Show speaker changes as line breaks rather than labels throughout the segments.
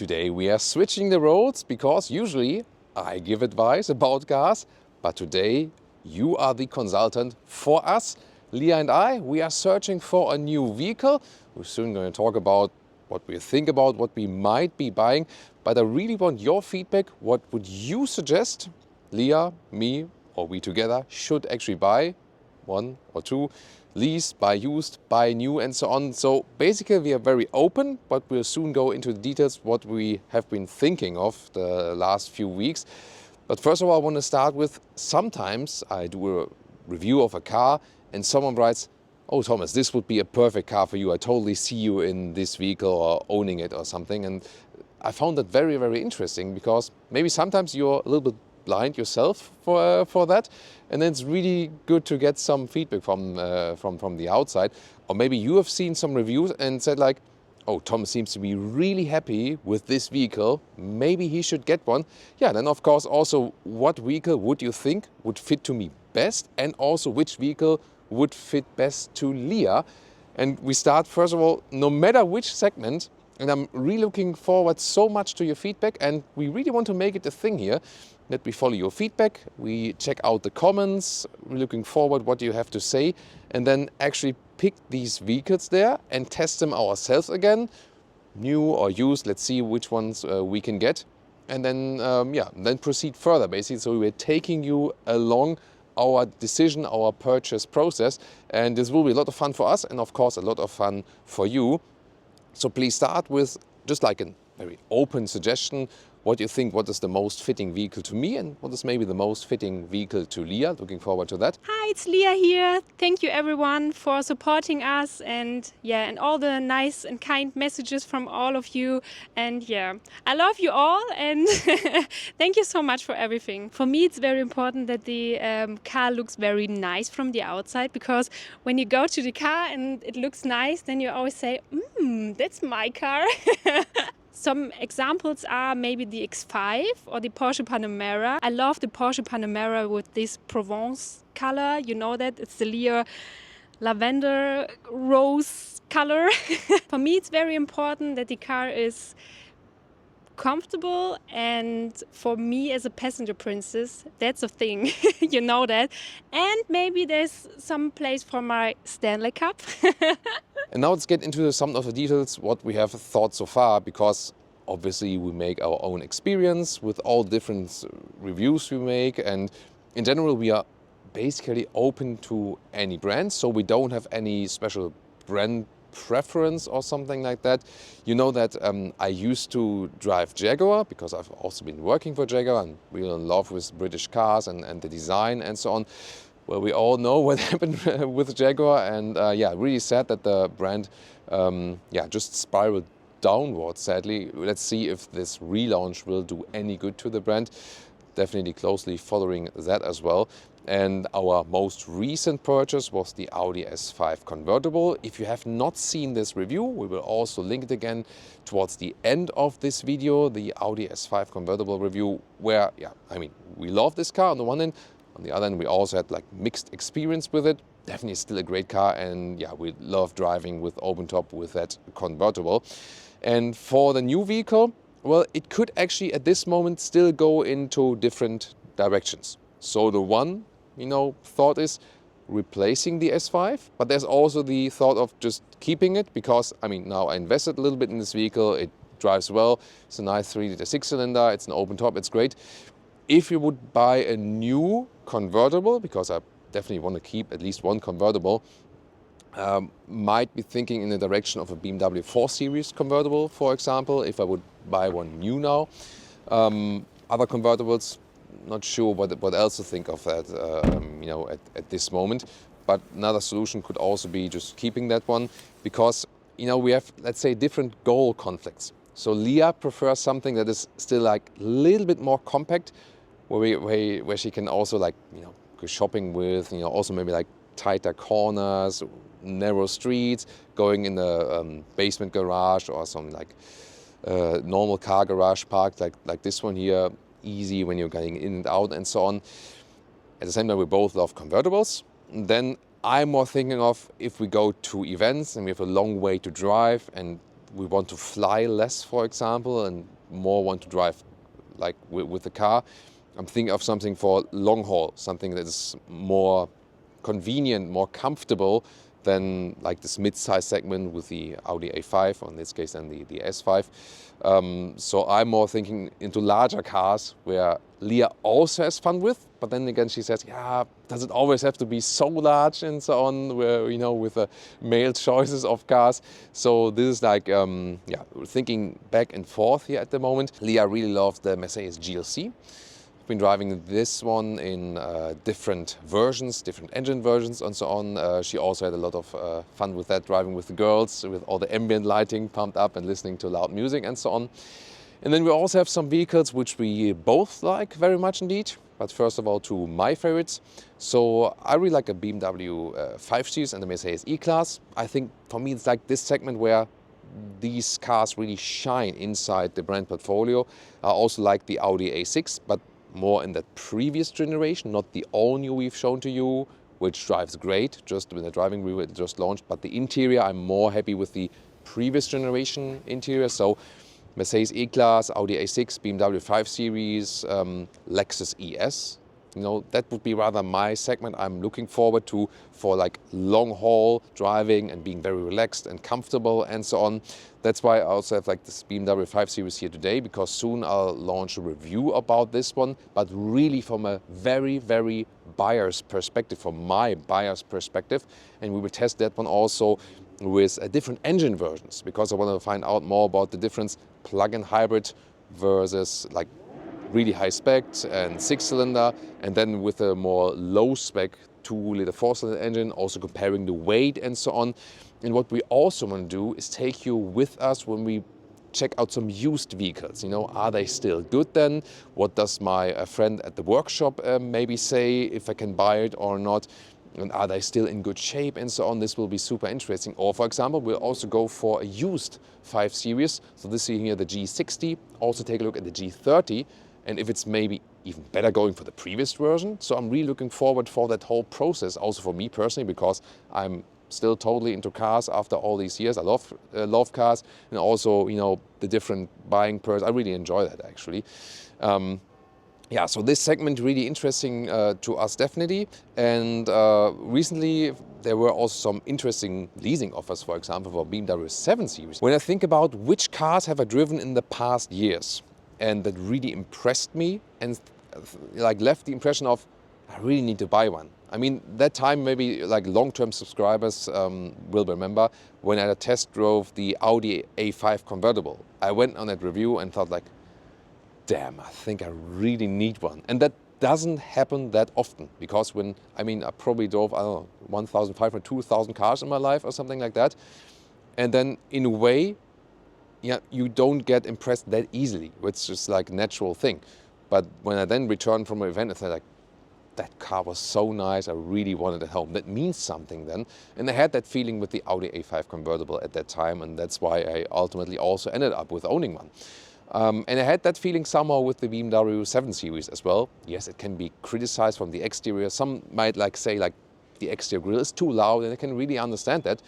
Today we are switching the roles because usually I give advice about cars, but today you are the consultant for us. Leah and I, we are searching for a new vehicle. We're soon going to talk about what we think about, what we might be buying, but I really want your feedback. What would you suggest Leah, me, or we together should actually buy? One or two, lease, buy used, buy new, and so on. So basically we are very open, but we'll soon go into the details what we have been thinking of the last few weeks. But first of all, I want to start with, sometimes I do a review of a car and someone writes, "Oh Thomas, this would be a perfect car for you. I totally see you in this vehicle or owning it or something." And I found that very, very interesting because maybe sometimes you're a little bit blind yourself for that, and then it's really good to get some feedback from the outside. Or maybe you have seen some reviews and said like, "Oh, Tom seems to be really happy with this vehicle, maybe he should get one." Yeah, then of course also what vehicle would you think would fit to me best, and also which vehicle would fit best to Leah. And we start first of all, no matter which segment, and I'm really looking forward so much to your feedback, and we really want to make it a thing here that we follow your feedback, we check out the comments, we're looking forward what you have to say, and then actually pick these vehicles there and test them ourselves again, new or used. Let's see which ones we can get, and then then proceed further basically. So we're taking you along our decision, our purchase process, and this will be a lot of fun for us and of course a lot of fun for you. So please start with just like a very open suggestion. What you think, what is the most fitting vehicle to me, and what is maybe the most fitting vehicle to Leah. Looking forward to that.
Hi, it's Leah here. Thank you everyone for supporting us, and all the nice and kind messages from all of you. And I love you all, and thank you so much for everything. For me, it's very important that the car looks very nice from the outside, because when you go to the car and it looks nice, then you always say, that's my car. Some examples are maybe the X5 or the Porsche Panamera. I love the Porsche Panamera with this Provence color. You know that? It's the Leah lavender rose color. For me, it's very important that the car is comfortable, and for me as a passenger princess, that's a thing. You know that. And maybe there's some place for my Stanley Cup.
And now let's get into some of the details, what we have thought so far, because obviously we make our own experience with all different reviews we make, and in general we are basically open to any brand, so we don't have any special brand preference or something like that. You know that I used to drive Jaguar because I've also been working for Jaguar and we're in love with British cars and the design and so on. Well, we all know what happened with Jaguar, and really sad that the brand just spiraled downwards, sadly. Let's see if this relaunch will do any good to the brand. Definitely closely following that as well. And our most recent purchase was the Audi S5 convertible. If you have not seen this review, we will also link it again towards the end of this video, the Audi S5 convertible review, where, we love this car on the one hand. On the other hand, we also had like mixed experience with it. Definitely still a great car, and we love driving with open top with that convertible. And for the new vehicle, well, it could actually at this moment still go into different directions. So the one, thought is replacing the S5, but there's also the thought of just keeping it because, now I invested a little bit in this vehicle, it drives well, it's a nice 3-liter 6-cylinder, it's an open top, it's great. If you would buy a new convertible, because I definitely want to keep at least one convertible, might be thinking in the direction of a BMW 4 Series convertible, for example, if I would buy one new now. Other convertibles, not sure what else to think of that, at this moment. But another solution could also be just keeping that one, because, we have, let's say, different goal conflicts. So Leah prefers something that is still like a little bit more compact, where she can also go shopping with, also maybe like tighter corners, narrow streets, going in the basement garage or some normal car garage park like this one here, easy when you're getting in and out and so on. At the same time, we both love convertibles. Then I'm more thinking of if we go to events and we have a long way to drive and we want to fly less, for example, and more want to drive like with the car. I'm thinking of something for long haul, something that is more convenient, more comfortable than like this mid-size segment with the Audi A5, or in this case then the S5. So I'm more thinking into larger cars where Leah also has fun with, but then again she says, yeah, does it always have to be so large and so on, where, you know, with the male choices of cars. So this is like, yeah, thinking back and forth here at the moment. Leah really loves the Mercedes GLC. Been driving this one in different versions, different engine versions and so on. She also had a lot of fun with that, driving with the girls, with all the ambient lighting pumped up and listening to loud music and so on. And then we also have some vehicles which we both like very much indeed. But first of all, to my favorites. So I really like a BMW 5 Series and the Mercedes E-Class. I think for me it's like this segment where these cars really shine inside the brand portfolio. I also like the Audi A6, but more in that previous generation, not the all-new we've shown to you, which drives great, just with the driving review it just launched. But the interior, I'm more happy with the previous generation interior. So Mercedes E-Class, Audi A6, BMW 5 Series, Lexus ES. You know, that would be rather my segment I'm looking forward to for like long haul driving and being very relaxed and comfortable and so on. That's why I also have like this BMW 5 Series here today, because soon I'll launch a review about this one, but really from a very, very buyer's perspective, from my buyer's perspective. And we will test that one also with different engine versions, because I want to find out more about the difference plug-in hybrid versus like really high spec and 6-cylinder, and then with a more low spec 2-liter 4-cylinder engine, also comparing the weight and so on. And what we also want to do is take you with us when we check out some used vehicles. You know, are they still good then? What does my friend at the workshop maybe say, if I can buy it or not? And are they still in good shape and so on? This will be super interesting. Or for example, we'll also go for a used 5 Series. So this here, the G60, also take a look at the G30. And if it's maybe even better going for the previous version. So I'm really looking forward for that whole process, also for me personally, because I'm still totally into cars after all these years. I love cars, and also, you know, the different buying I really enjoy that actually. Yeah, so this segment really interesting to us definitely. And recently there were also some interesting leasing offers, for example, for BMW 7 Series. When I think about which cars have I driven in the past years, and that really impressed me and like left the impression of, I really need to buy one. I mean, that time maybe like long-term subscribers will remember when I test drove the Audi A5 convertible. I went on that review and thought like, damn, I think I really need one. And that doesn't happen that often, because when, I mean, I probably drove, I don't know, 1,500, 2,000 cars in my life or something like that. And then in a way, yeah, you don't get impressed that easily. It's just like a natural thing. But when I then returned from an event, I thought like, that car was so nice, I really wanted it home. That means something then. And I had that feeling with the Audi A5 convertible at that time, and that's why I ultimately also ended up with owning one. And I had that feeling somehow with the BMW 7 Series as well. Yes, it can be criticized from the exterior. Some might like say like the exterior grille is too loud, and I can really understand that.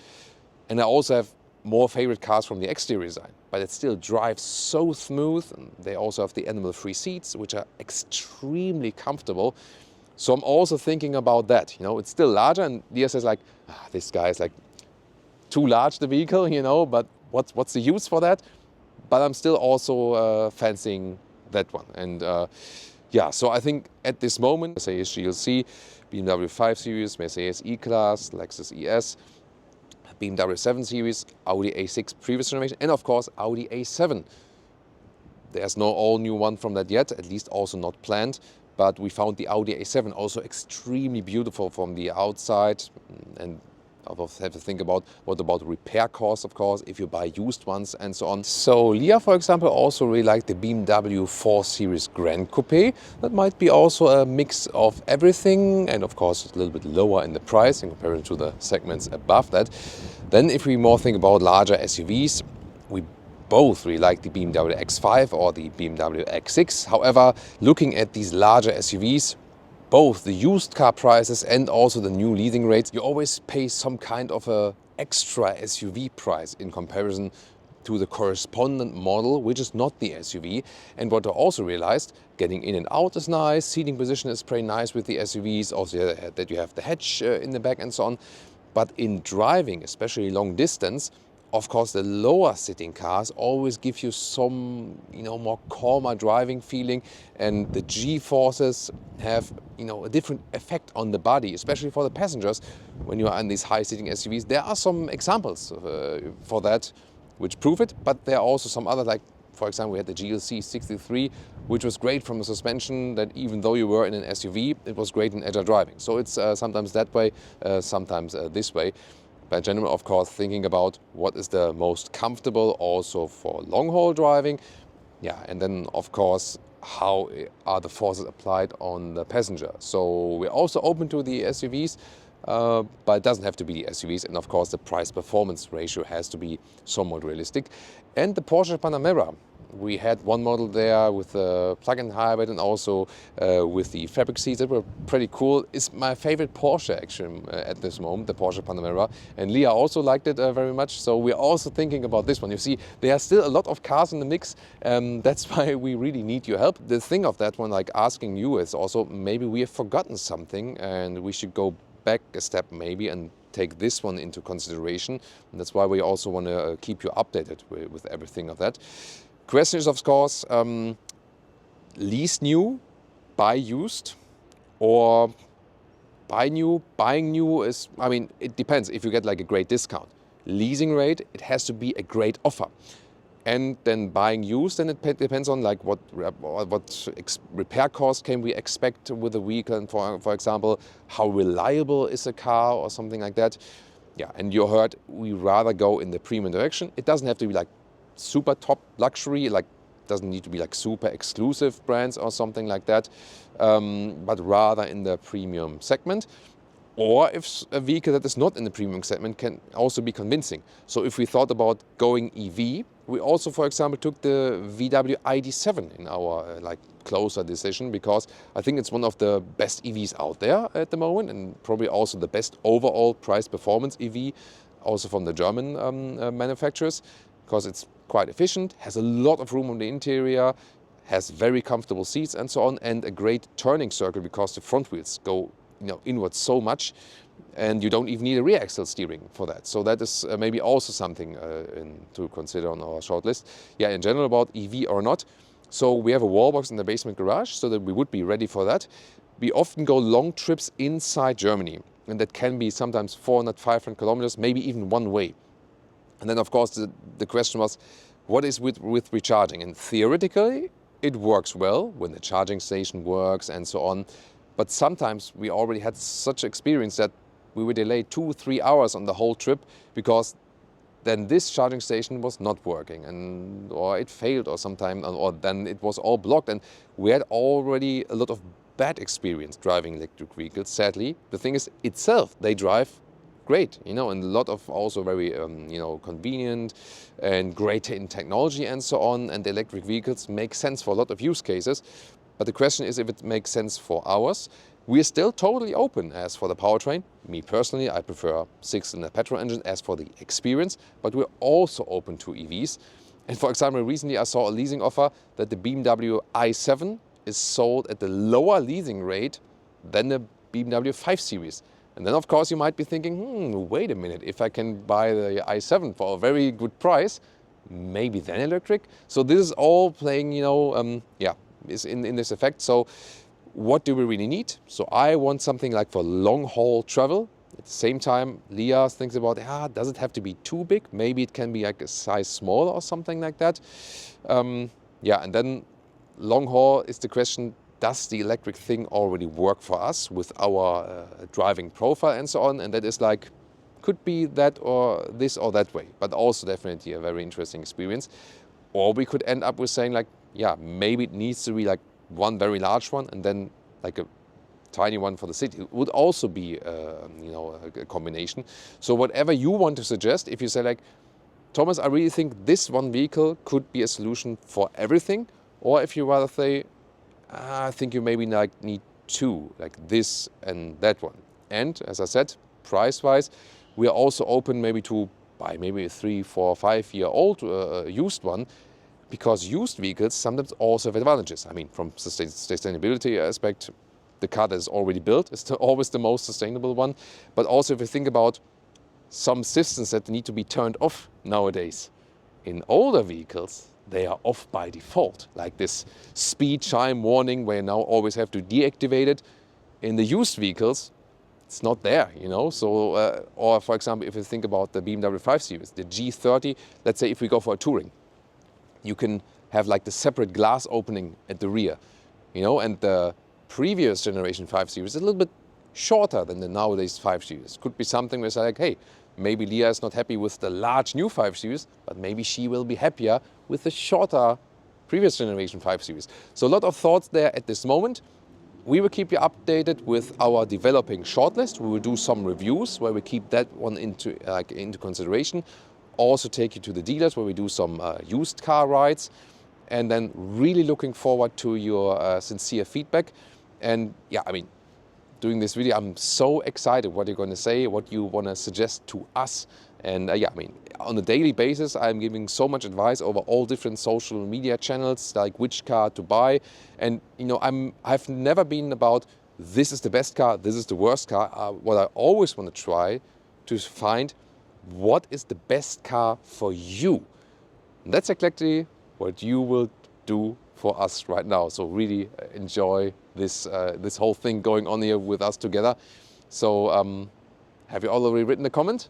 And I also have more favorite cars from the exterior design, but it still drives so smooth. And they also have the animal-free seats, which are extremely comfortable. So I'm also thinking about that. You know, it's still larger, and Leah says like, this guy is like too large, the vehicle, you know, but what's the use for that? But I'm still also fancying that one. And yeah, so I think at this moment, Mercedes GLC, BMW 5 Series, Mercedes E-Class, Lexus ES, BMW 7 Series, Audi A6 previous generation, and of course Audi A7. There's no all-new one from that yet, at least also not planned. But we found the Audi A7 also extremely beautiful from the outside, and I have to think about what about repair costs, of course, if you buy used ones and so on. So Leah, for example, also really liked the BMW 4 Series Grand Coupe. That might be also a mix of everything, and of course a little bit lower in the price in comparison to the segments above that. Then if we more think about larger SUVs, we both really like the BMW X5 or the BMW X6. However, looking at these larger SUVs, both the used car prices and also the new leasing rates, you always pay some kind of a extra SUV price in comparison to the correspondent model, which is not the SUV. And what I also realized, getting in and out is nice, seating position is pretty nice with the SUVs, also that you have the hatch in the back and so on. But in driving, especially long distance, of course, the lower sitting cars always give you some, more calmer driving feeling, and the G-forces have, a different effect on the body, especially for the passengers when you are in these high-sitting SUVs. There are some examples for that which prove it, but there are also some other, like, for example, we had the GLC 63, which was great from the suspension, that even though you were in an SUV, it was great in agile driving. So it's sometimes that way, sometimes this way. But in general, of course, thinking about what is the most comfortable also for long-haul driving. Yeah, and then, of course, how are the forces applied on the passenger. So we're also open to the SUVs, but it doesn't have to be the SUVs. And, of course, the price-performance ratio has to be somewhat realistic. And the Porsche Panamera. We had one model there with a plug-in hybrid and also with the fabric seats that were pretty cool. It's my favorite Porsche actually at this moment, the Porsche Panamera. And Leah also liked it very much. So we're also thinking about this one. You see, there are still a lot of cars in the mix. That's why we really need your help. The thing of that one, like asking you, is also maybe we have forgotten something and we should go back a step maybe and take this one into consideration. And that's why we also want to keep you updated with everything of that. Question is, of course, lease new, buy used, or buy new. Buying new is, it depends if you get like a great discount. Leasing rate, it has to be a great offer. And then buying used, then it depends on like what repair cost can we expect with a vehicle, and for example, how reliable is a car or something like that. Yeah, and you heard we rather go in the premium direction. It doesn't have to be like super top luxury, like doesn't need to be like super exclusive brands or something like that, but rather in the premium segment. Or if a vehicle that is not in the premium segment can also be convincing. So if we thought about going EV, we also, for example, took the VW ID.7 in our closer decision, because I think it's one of the best EVs out there at the moment, and probably also the best overall price performance EV, also from the German manufacturers, because it's quite efficient, has a lot of room on the interior, has very comfortable seats and so on, and a great turning circle because the front wheels go inwards so much, and you don't even need a rear axle steering for that. So that is maybe also something to consider on our shortlist. Yeah, in general about EV or not. So we have a wall box in the basement garage so that we would be ready for that. We often go long trips inside Germany, and that can be sometimes 400, 500 kilometers, maybe even one way. And then, of course, the question was, what is with recharging? And theoretically, it works well when the charging station works and so on. But sometimes we already had such experience that we were delayed 2-3 hours on the whole trip because then this charging station was not working, or it failed or sometime, or then it was all blocked. And we had already a lot of bad experience driving electric vehicles, sadly. The thing is, itself, they drive great, and a lot of also very, convenient and great in technology and so on. And the electric vehicles make sense for a lot of use cases. But the question is if it makes sense for ours. We're still totally open as for the powertrain. Me personally, I prefer 6-cylinder petrol engine as for the experience, but we're also open to EVs. And for example, recently I saw a leasing offer that the BMW i7 is sold at the lower leasing rate than the BMW 5 Series. And then, of course, you might be thinking, wait a minute, if I can buy the i7 for a very good price, maybe then electric. So this is all playing, is in this effect. So what do we really need? So I want something like for long-haul travel. At the same time, Leah thinks about, does it have to be too big? Maybe it can be like a size smaller or something like that. And then long-haul is the question, does the electric thing already work for us with our driving profile and so on? And that is like, could be that or this or that way, but also definitely a very interesting experience. Or we could end up with saying like, maybe it needs to be like one very large one and then like a tiny one for the city. It would also be a combination. So whatever you want to suggest, if you say like, Thomas, I really think this one vehicle could be a solution for everything, or if you rather say, I think you maybe need two, like this and that one. And as I said, price-wise, we are also open maybe to buy maybe a 3, 4, 5-year-old used one, because used vehicles sometimes also have advantages. I mean, from sustainability aspect, the car that is already built is always the most sustainable one. But also if you think about some systems that need to be turned off nowadays, in older vehicles, they are off by default, like this speed chime warning where you now always have to deactivate it. In the used vehicles, it's not there, you know. So, or for example, if you think about the BMW 5 Series, the G30, let's say if we go for a touring, you can have like the separate glass opening at the rear, you know, and the previous generation 5 Series is a little bit shorter than the nowadays 5 Series. Could be something where it's like, hey, maybe Leah is not happy with the large new 5 Series, but maybe she will be happier with the shorter previous generation 5 Series. So a lot of thoughts there at this moment. We will keep you updated with our developing shortlist. We will do some reviews where we keep that one into consideration. Also take you to the dealers where we do some used car rides. And then really looking forward to your sincere feedback. And yeah, I mean, doing this video, I'm so excited what you're going to say, what you want to suggest to us. And yeah, I mean, on a daily basis, I'm giving so much advice over all different social media channels, like which car to buy. And you know, I've never been about this is the best car, this is the worst car. What I always want to try to find what is the best car for you. And that's exactly what you will do for us right now. So really enjoy this this whole thing going on here with us together. So have you already written a comment?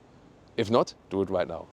If not, do it right now.